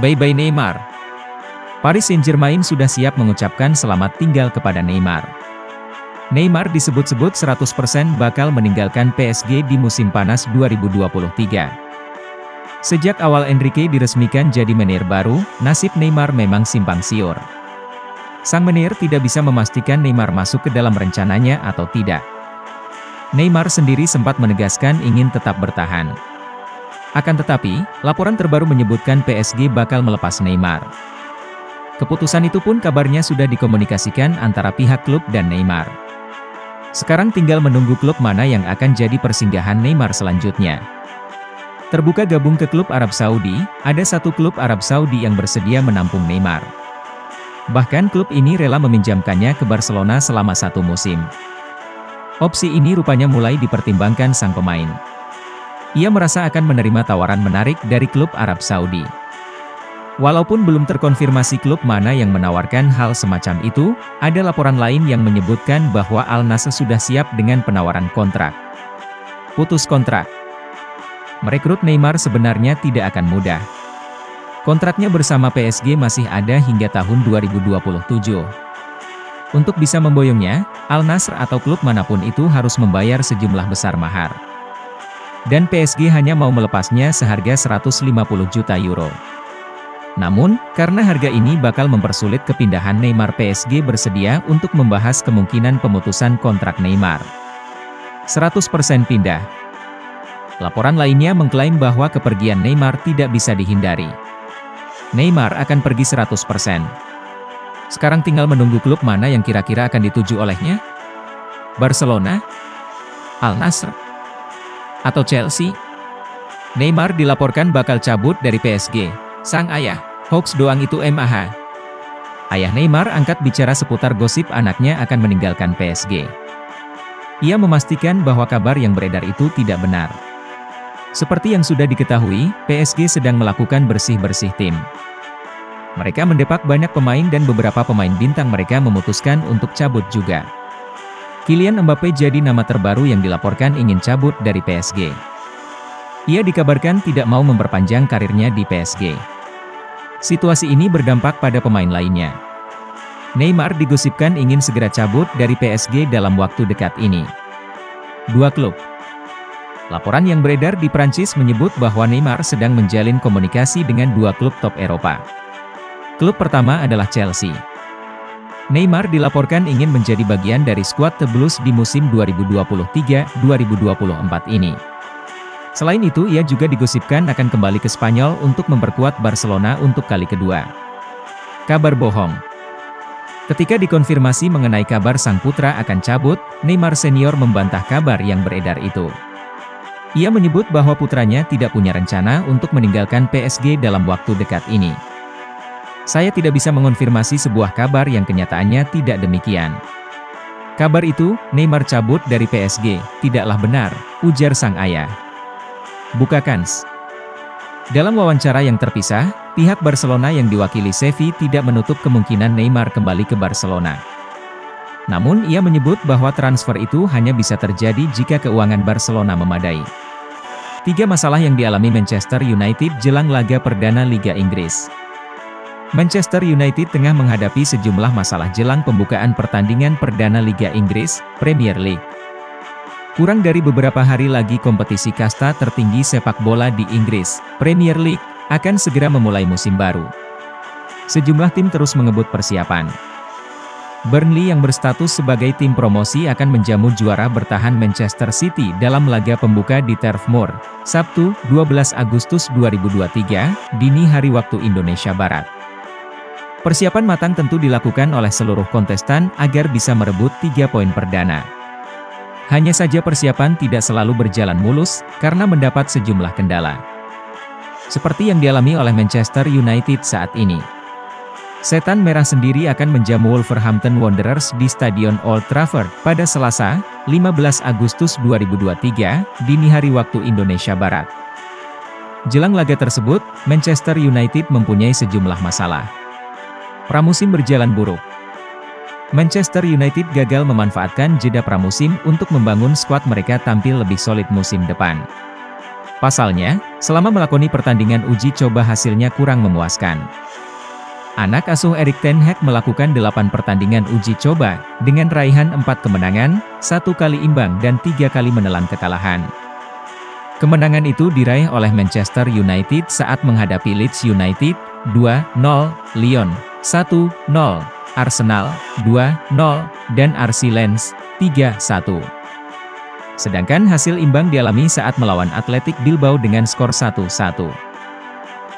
Bye-bye Neymar. Paris Saint-Germain sudah siap mengucapkan selamat tinggal kepada Neymar. Neymar disebut-sebut 100% bakal meninggalkan PSG di musim panas 2023. Sejak awal Enrique diresmikan jadi manajer baru, nasib Neymar memang simpang siur. Sang manajer tidak bisa memastikan Neymar masuk ke dalam rencananya atau tidak. Neymar sendiri sempat menegaskan ingin tetap bertahan. Akan tetapi, laporan terbaru menyebutkan PSG bakal melepas Neymar. Keputusan itu pun kabarnya sudah dikomunikasikan antara pihak klub dan Neymar. Sekarang tinggal menunggu klub mana yang akan jadi persinggahan Neymar selanjutnya. Terbuka gabung ke klub Arab Saudi, ada satu klub Arab Saudi yang bersedia menampung Neymar. Bahkan klub ini rela meminjamkannya ke Barcelona selama 1 musim. Opsi ini rupanya mulai dipertimbangkan sang pemain. Ia merasa akan menerima tawaran menarik dari klub Arab Saudi. Walaupun belum terkonfirmasi klub mana yang menawarkan hal semacam itu, ada laporan lain yang menyebutkan bahwa Al Nassr sudah siap dengan penawaran kontrak. Putus kontrak. Merekrut Neymar sebenarnya tidak akan mudah. Kontraknya bersama PSG masih ada hingga tahun 2027. Untuk bisa memboyongnya, Al Nassr atau klub manapun itu harus membayar sejumlah besar mahar. Dan PSG hanya mau melepasnya seharga 150 juta euro. Namun, karena harga ini bakal mempersulit kepindahan Neymar, PSG bersedia untuk membahas kemungkinan pemutusan kontrak Neymar. 100% pindah. Laporan lainnya mengklaim bahwa kepergian Neymar tidak bisa dihindari. Neymar akan pergi 100%. Sekarang tinggal menunggu klub mana yang kira-kira akan dituju olehnya? Barcelona? Al Nassr? Atau Chelsea? Neymar dilaporkan bakal cabut dari PSG. Sang ayah, hoax doang itu mah. Ayah Neymar angkat bicara seputar gosip anaknya akan meninggalkan PSG. Ia memastikan bahwa kabar yang beredar itu tidak benar. Seperti yang sudah diketahui, PSG sedang melakukan bersih-bersih tim. Mereka mendepak banyak pemain dan beberapa pemain bintang mereka memutuskan untuk cabut juga. Kylian Mbappe jadi nama terbaru yang dilaporkan ingin cabut dari PSG. Ia dikabarkan tidak mau memperpanjang karirnya di PSG. Situasi ini berdampak pada pemain lainnya. Neymar digosipkan ingin segera cabut dari PSG dalam waktu dekat ini. 2 klub. Laporan yang beredar di Prancis menyebut bahwa Neymar sedang menjalin komunikasi dengan 2 klub top Eropa. Klub pertama adalah Chelsea. Neymar dilaporkan ingin menjadi bagian dari skuad The Blues di musim 2023-2024 ini. Selain itu, ia juga digosipkan akan kembali ke Spanyol untuk memperkuat Barcelona untuk kali kedua. Kabar bohong. Ketika dikonfirmasi mengenai kabar sang putra akan cabut, Neymar senior membantah kabar yang beredar itu. Ia menyebut bahwa putranya tidak punya rencana untuk meninggalkan PSG dalam waktu dekat ini. Saya tidak bisa mengonfirmasi sebuah kabar yang kenyataannya tidak demikian. Kabar itu, Neymar cabut dari PSG, tidaklah benar, ujar sang ayah. Buka kans. Dalam wawancara yang terpisah, pihak Barcelona yang diwakili Xavi tidak menutup kemungkinan Neymar kembali ke Barcelona. Namun ia menyebut bahwa transfer itu hanya bisa terjadi jika keuangan Barcelona memadai. 3 masalah yang dialami Manchester United jelang laga perdana Liga Inggris. Manchester United tengah menghadapi sejumlah masalah jelang pembukaan pertandingan perdana Liga Inggris, Premier League. Kurang dari beberapa hari lagi kompetisi kasta tertinggi sepak bola di Inggris, Premier League, akan segera memulai musim baru. Sejumlah tim terus mengebut persiapan. Burnley yang berstatus sebagai tim promosi akan menjamu juara bertahan Manchester City dalam laga pembuka di Turf Moor, Sabtu, 12 Agustus 2023, dini hari waktu Indonesia Barat. Persiapan matang tentu dilakukan oleh seluruh kontestan agar bisa merebut 3 poin perdana. Hanya saja persiapan tidak selalu berjalan mulus, karena mendapat sejumlah kendala. Seperti yang dialami oleh Manchester United saat ini. Setan Merah sendiri akan menjamu Wolverhampton Wanderers di Stadion Old Trafford pada Selasa, 15 Agustus 2023, dini hari waktu Indonesia Barat. Jelang laga tersebut, Manchester United mempunyai sejumlah masalah. Pramusim berjalan buruk. Manchester United gagal memanfaatkan jeda pramusim untuk membangun skuad mereka tampil lebih solid musim depan. Pasalnya, selama melakoni pertandingan uji coba hasilnya kurang memuaskan. Anak asuh Erik ten Hag melakukan 8 pertandingan uji coba, dengan raihan 4 kemenangan, 1 kali imbang dan 3 kali menelan kekalahan. Kemenangan itu diraih oleh Manchester United saat menghadapi Leeds United, 2-0, Lyon, 1-0, Arsenal, 2-0, dan RC Lens, 3-1. Sedangkan hasil imbang dialami saat melawan Athletic Bilbao dengan skor 1-1.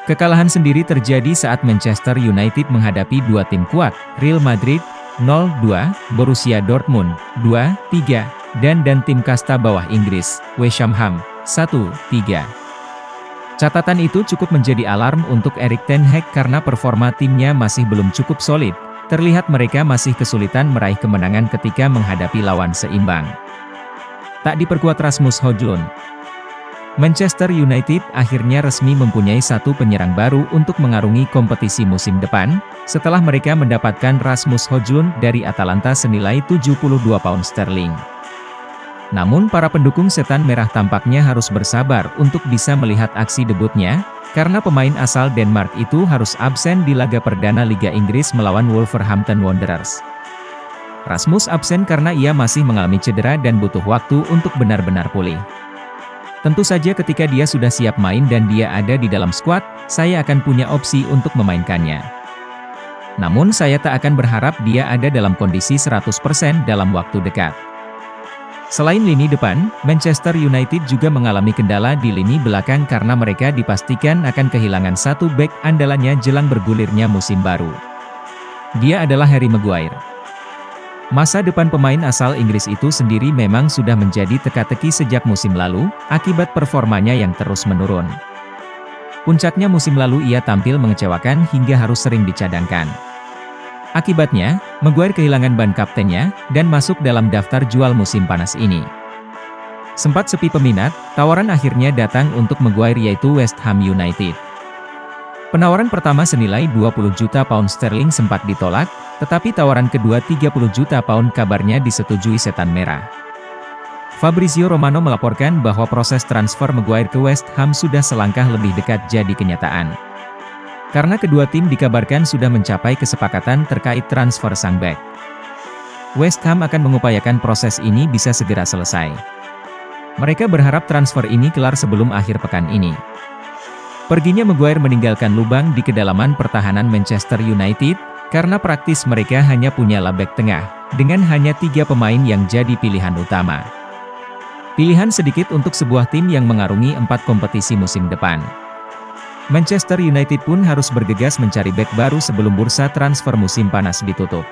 Kekalahan sendiri terjadi saat Manchester United menghadapi 2 tim kuat, Real Madrid, 0-2, Borussia Dortmund, 2-3, dan tim kasta bawah Inggris, West Ham, 1-3. Catatan itu cukup menjadi alarm untuk Erik ten Hag karena performa timnya masih belum cukup solid, terlihat mereka masih kesulitan meraih kemenangan ketika menghadapi lawan seimbang. Tak diperkuat Rasmus Højlund. Manchester United akhirnya resmi mempunyai 1 penyerang baru untuk mengarungi kompetisi musim depan, setelah mereka mendapatkan Rasmus Højlund dari Atalanta senilai 72 pound sterling. Namun para pendukung setan merah tampaknya harus bersabar untuk bisa melihat aksi debutnya, karena pemain asal Denmark itu harus absen di laga perdana Liga Inggris melawan Wolverhampton Wanderers. Rasmus absen karena ia masih mengalami cedera dan butuh waktu untuk benar-benar pulih. Tentu saja ketika dia sudah siap main dan dia ada di dalam skuad, saya akan punya opsi untuk memainkannya. Namun saya tak akan berharap dia ada dalam kondisi 100% dalam waktu dekat. Selain lini depan, Manchester United juga mengalami kendala di lini belakang karena mereka dipastikan akan kehilangan 1 bek andalannya jelang bergulirnya musim baru. Dia adalah Harry Maguire. Masa depan pemain asal Inggris itu sendiri memang sudah menjadi teka-teki sejak musim lalu, akibat performanya yang terus menurun. Puncaknya musim lalu ia tampil mengecewakan hingga harus sering dicadangkan. Akibatnya, Maguire kehilangan ban kaptennya, dan masuk dalam daftar jual musim panas ini. Sempat sepi peminat, tawaran akhirnya datang untuk Maguire yaitu West Ham United. Penawaran pertama senilai 20 juta pound sterling sempat ditolak, tetapi tawaran kedua 30 juta pound kabarnya disetujui setan merah. Fabrizio Romano melaporkan bahwa proses transfer Maguire ke West Ham sudah selangkah lebih dekat jadi kenyataan. Karena kedua tim dikabarkan sudah mencapai kesepakatan terkait transfer sang bek. West Ham akan mengupayakan proses ini bisa segera selesai. Mereka berharap transfer ini kelar sebelum akhir pekan ini. Perginya Maguire meninggalkan lubang di kedalaman pertahanan Manchester United, karena praktis mereka hanya punya bek tengah, dengan hanya 3 pemain yang jadi pilihan utama. Pilihan sedikit untuk sebuah tim yang mengarungi 4 kompetisi musim depan. Manchester United pun harus bergegas mencari bek baru sebelum bursa transfer musim panas ditutup.